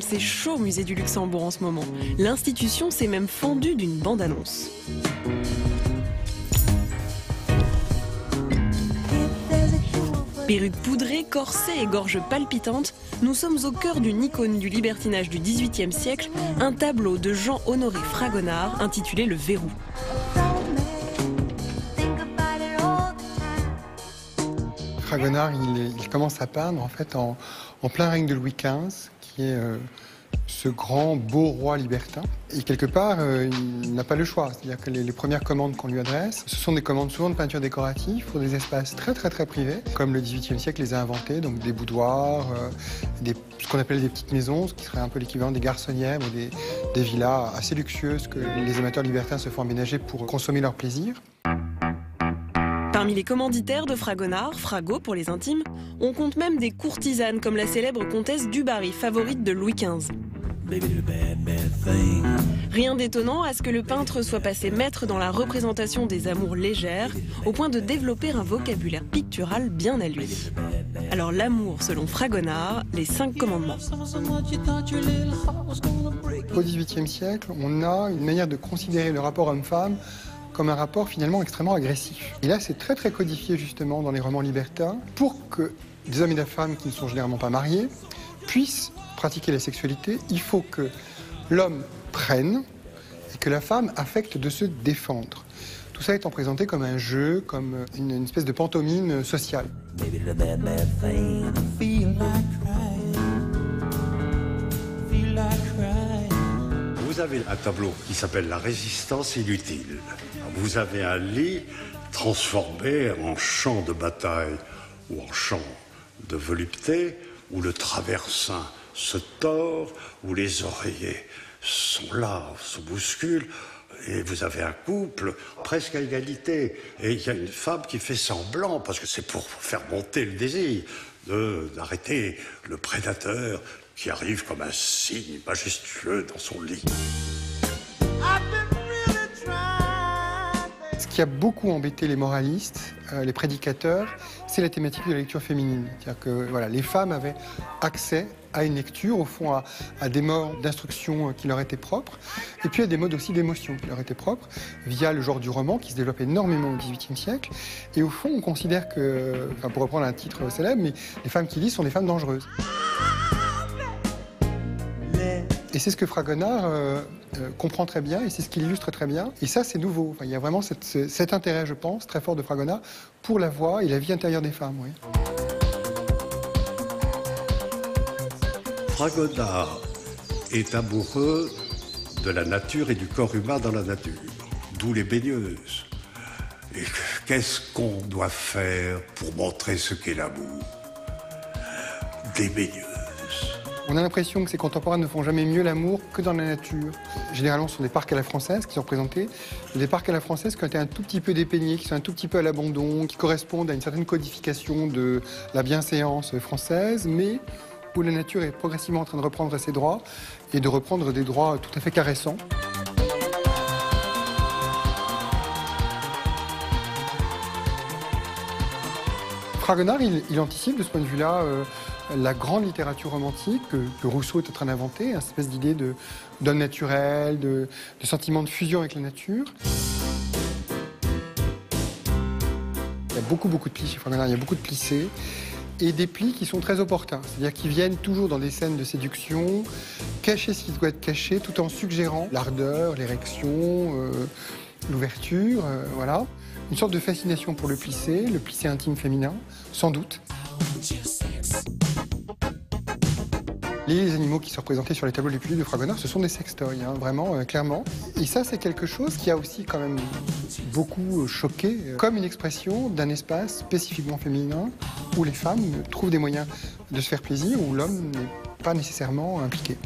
C'est chaud au musée du Luxembourg en ce moment. L'institution s'est même fendue d'une bande-annonce. Perruque poudrée, corset et gorge palpitante, nous sommes au cœur d'une icône du libertinage du XVIIIe siècle, un tableau de Jean-Honoré Fragonard intitulé Le Verrou. Fragonard, il commence à peindre en fait en plein règne de Louis XV, qui est ce grand beau roi libertin. Et quelque part, il n'a pas le choix. C'est-à-dire que les premières commandes qu'on lui adresse, ce sont des commandes souvent de peinture décorative pour des espaces très privés, comme le XVIIIe siècle les a inventés, donc des boudoirs, ce qu'on appelle des petites maisons, ce qui serait un peu l'équivalent des garçonnières ou des villas assez luxueuses que les amateurs libertins se font aménager pour consommer leur plaisir. Parmi les commanditaires de Fragonard, Fragot pour les intimes, on compte même des courtisanes comme la célèbre comtesse du Barry, favorite de Louis XV. Rien d'étonnant à ce que le peintre soit passé maître dans la représentation des amours légères, au point de développer un vocabulaire pictural bien à lui. Alors l'amour, selon Fragonard, les 5 commandements. Au XVIIIe siècle, on a une manière de considérer le rapport homme-femme comme un rapport finalement extrêmement agressif. Et là, c'est très codifié justement dans les romans libertins pour que des hommes et des femmes qui ne sont généralement pas mariés puissent pratiquer la sexualité. Il faut que l'homme prenne et que la femme affecte de se défendre. Tout ça étant présenté comme un jeu, comme une espèce de pantomime sociale. Vous avez un tableau qui s'appelle La résistance inutile. Vous avez un lit transformé en champ de bataille ou en champ de volupté, où le traversin se tord, où les oreillers sont là, se bousculent, et vous avez un couple presque à égalité. Et il y a une femme qui fait semblant, parce que c'est pour faire monter le désir, d'arrêter le prédateur qui arrive comme un cygne majestueux dans son lit. Ce qui a beaucoup embêté les moralistes, les prédicateurs, c'est la thématique de la lecture féminine. C'est-à-dire que voilà, les femmes avaient accès à une lecture, au fond à des modes d'instruction qui leur étaient propres, et puis à des modes aussi d'émotion qui leur étaient propres, via le genre du roman qui se développe énormément au XVIIIe siècle. Et au fond, on considère que, enfin, pour reprendre un titre célèbre, mais les femmes qui lisent sont des femmes dangereuses. Et c'est ce que Fragonard comprend très bien, et c'est ce qu'il illustre très bien. Et ça, c'est nouveau. Enfin, il y a vraiment cet intérêt, je pense, très fort de Fragonard pour la voix et la vie intérieure des femmes. Oui. Fragonard est amoureux de la nature et du corps humain dans la nature, d'où les baigneuses. Et qu'est-ce qu'on doit faire pour montrer ce qu'est l'amour? Des baigneuses. On a l'impression que ces contemporains ne font jamais mieux l'amour que dans la nature. Généralement, ce sont des parcs à la française qui sont représentés. Des parcs à la française qui ont été un tout petit peu dépeignés, qui sont un tout petit peu à l'abandon, qui correspondent à une certaine codification de la bienséance française, mais où la nature est progressivement en train de reprendre ses droits et de reprendre des droits tout à fait caressants. Fragonard, il anticipe de ce point de vue-là la grande littérature romantique que Rousseau est en train d'inventer, une espèce d'idée d'homme naturel, de sentiment de fusion avec la nature. Il y a beaucoup de plis chez Fragonard, il y a beaucoup de plissés, et des plis qui sont très opportuns, c'est-à-dire qu'ils viennent toujours dans des scènes de séduction, cacher ce qui doit être caché, tout en suggérant l'ardeur, l'érection, l'ouverture, voilà. Une sorte de fascination pour le plissé intime féminin, sans doute. Les animaux qui sont représentés sur les tableaux les plus de Fragonard, ce sont des sextoys, hein, vraiment, clairement. Et ça, c'est quelque chose qui a aussi quand même beaucoup choqué, comme une expression d'un espace spécifiquement féminin, où les femmes trouvent des moyens de se faire plaisir, où l'homme n'est pas nécessairement impliqué.